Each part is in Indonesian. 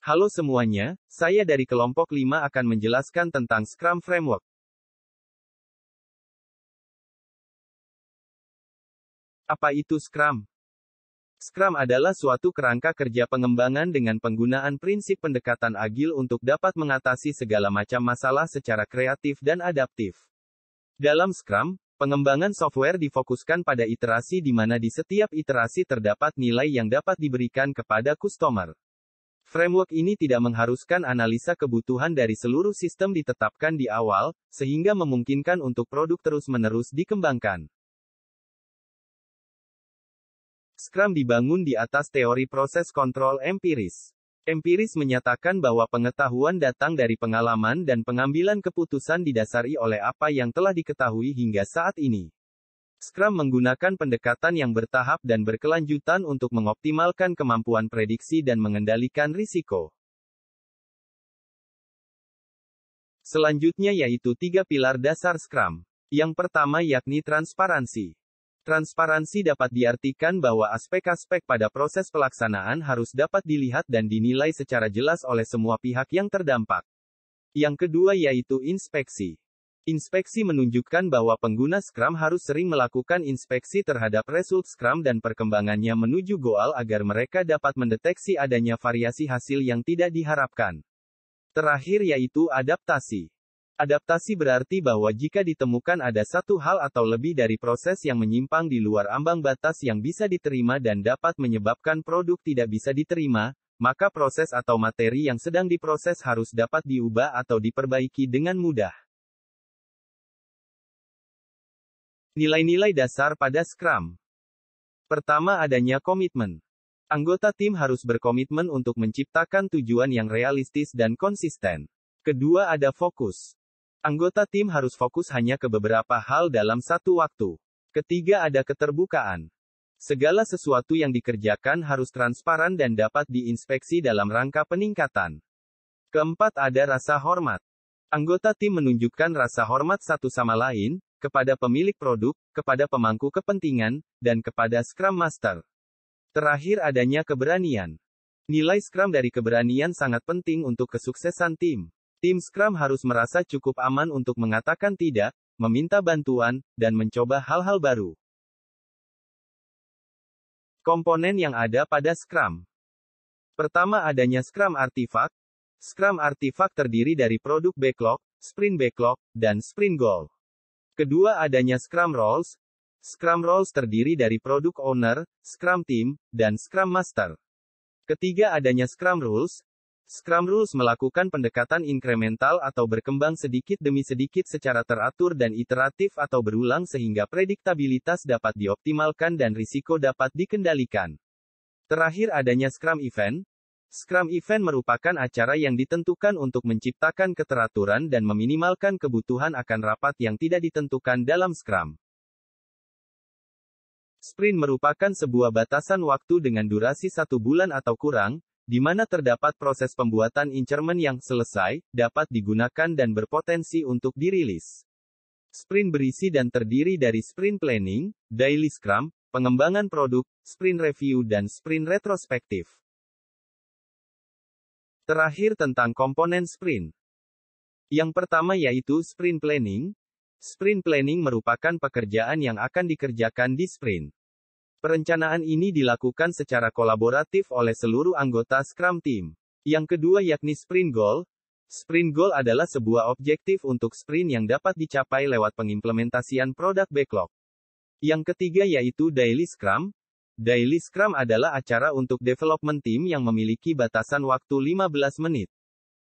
Halo semuanya, saya dari kelompok 5 akan menjelaskan tentang Scrum Framework. Apa itu Scrum? Scrum adalah suatu kerangka kerja pengembangan dengan penggunaan prinsip pendekatan agil untuk dapat mengatasi segala macam masalah secara kreatif dan adaptif. Dalam Scrum, pengembangan software difokuskan pada iterasi di mana di setiap iterasi terdapat nilai yang dapat diberikan kepada customer. Framework ini tidak mengharuskan analisa kebutuhan dari seluruh sistem ditetapkan di awal, sehingga memungkinkan untuk produk terus-menerus dikembangkan. Scrum dibangun di atas teori proses kontrol empiris. Empiris menyatakan bahwa pengetahuan datang dari pengalaman dan pengambilan keputusan didasari oleh apa yang telah diketahui hingga saat ini. Scrum menggunakan pendekatan yang bertahap dan berkelanjutan untuk mengoptimalkan kemampuan prediksi dan mengendalikan risiko. Selanjutnya yaitu 3 pilar dasar Scrum. Yang pertama yakni transparansi. Transparansi dapat diartikan bahwa aspek-aspek pada proses pelaksanaan harus dapat dilihat dan dinilai secara jelas oleh semua pihak yang terdampak. Yang kedua yaitu inspeksi. Inspeksi menunjukkan bahwa pengguna Scrum harus sering melakukan inspeksi terhadap result Scrum dan perkembangannya menuju goal agar mereka dapat mendeteksi adanya variasi hasil yang tidak diharapkan. Terakhir yaitu adaptasi. Adaptasi berarti bahwa jika ditemukan ada satu hal atau lebih dari proses yang menyimpang di luar ambang batas yang bisa diterima dan dapat menyebabkan produk tidak bisa diterima, maka proses atau materi yang sedang diproses harus dapat diubah atau diperbaiki dengan mudah. Nilai-nilai dasar pada Scrum. Pertama adanya komitmen. Anggota tim harus berkomitmen untuk menciptakan tujuan yang realistis dan konsisten. Kedua ada fokus. Anggota tim harus fokus hanya ke beberapa hal dalam satu waktu. Ketiga ada keterbukaan. Segala sesuatu yang dikerjakan harus transparan dan dapat diinspeksi dalam rangka peningkatan. Keempat ada rasa hormat. Anggota tim menunjukkan rasa hormat satu sama lain, kepada pemilik produk, kepada pemangku kepentingan, dan kepada Scrum Master. Terakhir adanya keberanian. Nilai Scrum dari keberanian sangat penting untuk kesuksesan tim. Tim Scrum harus merasa cukup aman untuk mengatakan tidak, meminta bantuan, dan mencoba hal-hal baru. Komponen yang ada pada Scrum. Pertama adanya Scrum Artifact. Scrum Artifact terdiri dari produk backlog, sprint backlog, dan sprint goal. Kedua adanya Scrum Roles. Scrum Roles terdiri dari produk owner, Scrum Team, dan Scrum Master. Ketiga adanya Scrum Rules. Scrum Rules melakukan pendekatan inkremental atau berkembang sedikit demi sedikit secara teratur dan iteratif atau berulang sehingga prediktabilitas dapat dioptimalkan dan risiko dapat dikendalikan. Terakhir adanya Scrum Event. Scrum Event merupakan acara yang ditentukan untuk menciptakan keteraturan dan meminimalkan kebutuhan akan rapat yang tidak ditentukan dalam Scrum. Sprint merupakan sebuah batasan waktu dengan durasi 1 bulan atau kurang, di mana terdapat proses pembuatan incermen yang selesai, dapat digunakan dan berpotensi untuk dirilis. Sprint berisi dan terdiri dari sprint planning, daily scrum, pengembangan produk, sprint review dan sprint retrospektif. Terakhir tentang komponen sprint. Yang pertama yaitu sprint planning. Sprint planning merupakan pekerjaan yang akan dikerjakan di sprint. Perencanaan ini dilakukan secara kolaboratif oleh seluruh anggota Scrum Team. Yang kedua yakni Sprint Goal. Sprint Goal adalah sebuah objektif untuk sprint yang dapat dicapai lewat pengimplementasian produk backlog. Yang ketiga yaitu Daily Scrum. Daily Scrum adalah acara untuk development team yang memiliki batasan waktu 15 menit.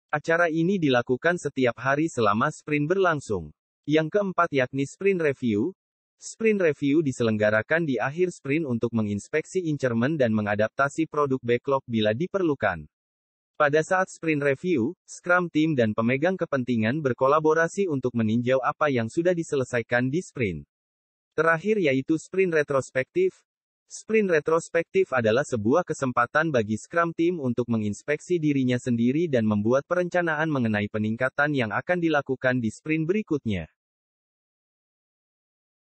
Acara ini dilakukan setiap hari selama sprint berlangsung. Yang keempat yakni Sprint Review. Sprint Review diselenggarakan di akhir sprint untuk menginspeksi incermen dan mengadaptasi produk backlog bila diperlukan. Pada saat Sprint Review, Scrum Team dan pemegang kepentingan berkolaborasi untuk meninjau apa yang sudah diselesaikan di sprint. Terakhir yaitu Sprint Retrospektif. Sprint Retrospektif adalah sebuah kesempatan bagi Scrum Team untuk menginspeksi dirinya sendiri dan membuat perencanaan mengenai peningkatan yang akan dilakukan di sprint berikutnya.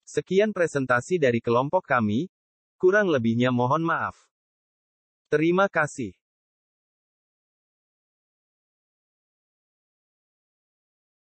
Sekian presentasi dari kelompok kami, kurang lebihnya mohon maaf. Terima kasih.